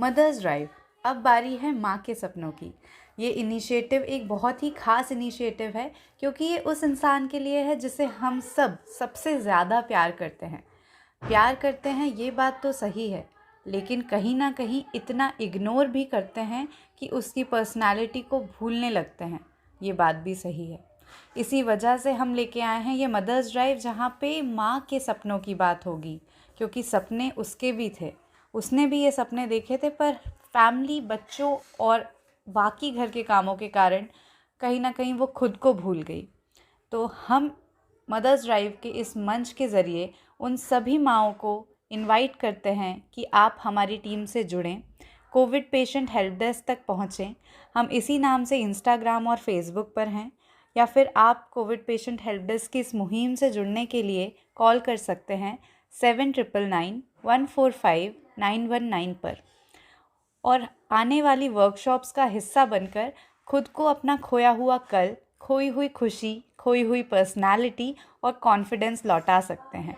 Mother's drive, अब बारी है माँ के सपनों की। ये इनिशिएटिव एक बहुत ही ख़ास इनिशिएटिव है क्योंकि ये उस इंसान के लिए है जिसे हम सबसे ज़्यादा प्यार करते हैं। प्यार करते हैं ये बात तो सही है, लेकिन कहीं ना कहीं इतना इग्नोर भी करते हैं कि उसकी पर्सनालिटी को भूलने लगते हैं, ये बात भी सही है। इसी वजह से हम लेके आए हैं ये मदर्स ड्राइव, जहाँ पे माँ के सपनों की बात होगी, क्योंकि सपने उसके भी थे, उसने भी ये सपने देखे थे, पर फैमिली, बच्चों और बाकी घर के कामों के कारण कहीं ना कहीं वो खुद को भूल गई। तो हम मदर्स ड्राइव के इस मंच के ज़रिए उन सभी माँओं को इनवाइट करते हैं कि आप हमारी टीम से जुड़ें, कोविड पेशेंट हेल्प डेस्क तक पहुँचें। हम इसी नाम से इंस्टाग्राम और फेसबुक पर हैं, या फिर आप कोविड पेशेंट हेल्प डेस्क की इस मुहिम से जुड़ने के लिए कॉल कर सकते हैं 7999145919 पर, और आने वाली वर्कशॉप्स का हिस्सा बनकर खुद को अपना खोया हुआ कल, खोई हुई खुशी, खोई हुई पर्सनालिटी और कॉन्फिडेंस लौटा सकते हैं।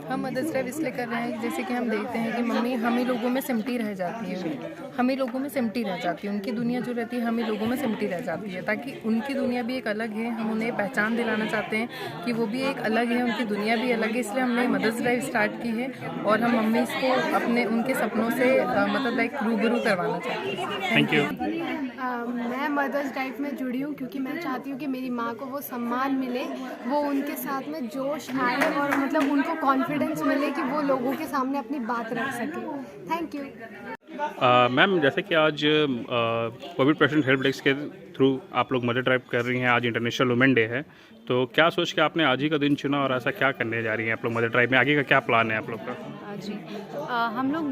हम मदर्स ड्राइव इसलिए कर रहे हैं जैसे कि हम देखते हैं कि मम्मी हम ही लोगों में सिमटी रह जाती है, हम ही लोगों में सिमटी रह जाती है, उनकी दुनिया जो रहती है हम ही लोगों में सिमटी रह जाती है, ताकि उनकी दुनिया भी एक अलग है। हम उन्हें पहचान दिलाना चाहते हैं कि वो भी एक अलग है, उनकी दुनिया भी अलग है। इसलिए हमने मदर्स ड्राइव स्टार्ट की है और हम मम्मी को अपने उनके सपनों से मतलब लाइक रूबरू करवाना चाहते हैं। Thank you. मैं मदर्स ड्राइव में जुड़ी हूँ क्योंकि मैं चाहती हूँ कि मेरी माँ को वो सम्मान मिले, वो उनके साथ में जोश आए और मतलब उनको कॉन्फिडेंस मिले कि वो लोगों के सामने अपनी बात रख सके। Thank you. मैम, जैसे कि आज कोविड पेशेंट हेल्प डेस्क के थ्रू आप लोग मदर ड्राइव कर रही हैं, आज इंटरनेशनल वुमेन डे है, तो क्या सोच के आपने आज ही का दिन चुना और ऐसा क्या करने जा रही हैं आप लोग मदर ड्राइव में? आगे का क्या प्लान है आप लोग का? जी, हम लोग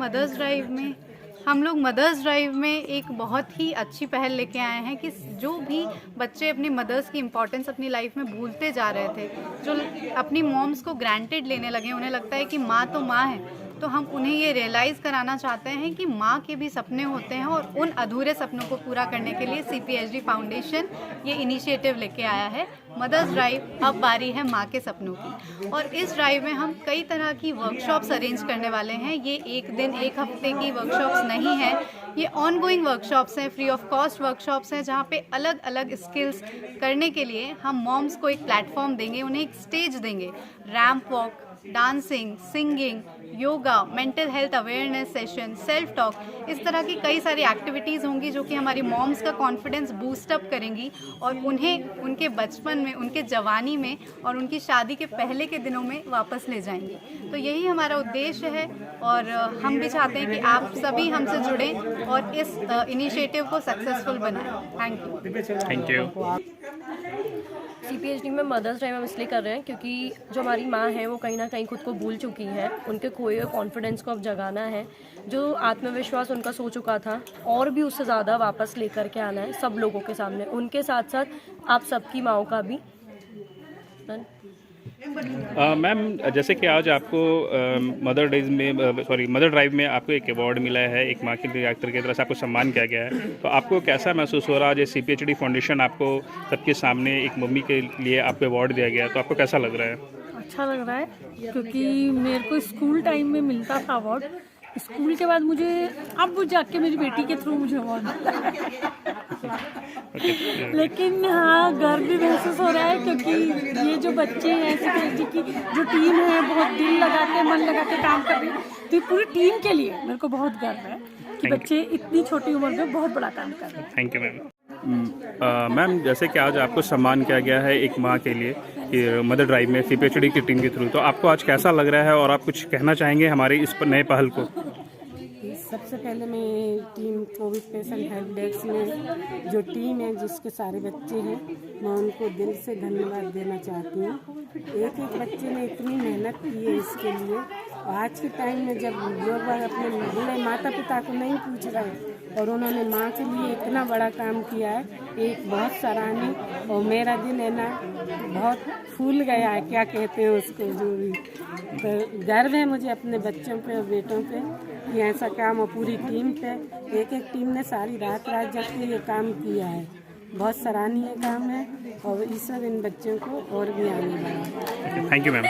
मदर्स ड्राइव में एक बहुत ही अच्छी पहल लेके आए हैं कि जो भी बच्चे अपनी मदर्स की इम्पोर्टेंस अपनी लाइफ में भूलते जा रहे थे, जो अपनी मॉम्स को ग्रांटेड लेने लगे, उन्हें लगता है कि माँ तो माँ है, तो हम उन्हें ये रियलाइज़ कराना चाहते हैं कि माँ के भी सपने होते हैं, और उन अधूरे सपनों को पूरा करने के लिए CPHD फाउंडेशन ये इनिशिएटिव लेके आया है, मदर्स ड्राइव, अब बारी है माँ के सपनों की। और इस ड्राइव में हम कई तरह की वर्कशॉप्स अरेंज करने वाले हैं। ये एक दिन, एक हफ्ते की वर्कशॉप्स नहीं है, ये ऑनगोइंग वर्कशॉप्स हैं, फ्री ऑफ कॉस्ट वर्कशॉप्स हैं, जहाँ पे अलग अलग स्किल्स करने के लिए हम मॉम्स को एक प्लेटफॉर्म देंगे, उन्हें एक स्टेज देंगे। Ramp walk, dancing, singing, yoga, mental health awareness session, self talk, इस तरह की कई सारी एक्टिविटीज़ होंगी जो कि हमारी मॉम्स का कॉन्फिडेंस बूस्ट अप करेंगी और उन्हें उनके बचपन में, उनके जवानी में और उनकी शादी के पहले के दिनों में वापस ले जाएंगी। तो यही हमारा उद्देश्य है और हम भी चाहते हैं कि आप सभी हमसे जुड़ें और इस इनिशिएटिव को सक्सेसफुल बनाएं। Thank you. CPHD में मदर्स ड्राइव हम इसलिए कर रहे हैं क्योंकि जो हमारी माँ है वो कहीं ना कहीं खुद को भूल चुकी हैं, उनके खोए हुए कॉन्फिडेंस को अब जगाना है, जो आत्मविश्वास उनका सो चुका था और भी उससे ज़्यादा वापस लेकर के आना है सब लोगों के सामने, उनके साथ साथ आप सबकी माँओं का भी। मैम, जैसे कि आज आपको मदर ड्राइव में आपको एक अवार्ड मिला है, एक माँ के एक्टर की तरफ से आपको सम्मान किया गया है, तो आपको कैसा महसूस हो रहा है? CPHD फाउंडेशन आपको सबके सामने एक मम्मी के लिए आपको अवार्ड दिया गया है, तो आपको कैसा लग रहा है? अच्छा लग रहा है क्योंकि मेरे को स्कूल टाइम में मिलता था अवार्ड, स्कूल के बाद मुझे अब जाके मेरी बेटी के थ्रू मुझे अवार्ड मिला। लेकिन हाँ, गर्व भी महसूस हो रहा है क्योंकि ये जो बच्चे हैं CPHD की जो टीम है, बहुत दिल लगा के, मन लगा के काम कर रही है, तो ये पूरी टीम के लिए मेरे को बहुत गर्व है कि बच्चे इतनी छोटी उम्र में बहुत बड़ा काम कर रहे हैं। Thank you ma'am. मैम, जैसे कि आज आपको सम्मान किया गया है एक माँ के लिए कि मदर ड्राइव में CPHD की टीम के थ्रू, तो आपको आज कैसा लग रहा है और आप कुछ कहना चाहेंगे हमारे इस नए पहल को? सबसे पहले मैं team Covid patient help desk में जो टीम है, जिसके सारे बच्चे हैं, मैं उनको दिल से धन्यवाद देना चाहती हूँ। एक एक बच्चे ने इतनी मेहनत की है इसके लिए, और आज के टाइम में जब लोग अपने बूढ़े माता पिता को नहीं पूछ रहे और उन्होंने माँ के लिए इतना बड़ा काम किया है, एक बहुत सराहनीय, और मेरा दिल है ना बहुत फूल गया है, क्या कहते हैं उसको, जो भी। तो गर्व है मुझे अपने बच्चों पे और बेटों पे कि ऐसा काम, और पूरी टीम पे, एक एक टीम ने सारी रात जग के ये काम किया है, बहुत सराहनीय काम है, और ईश्वर इन बच्चों को और भी आने वाला है। Thank you ma'am.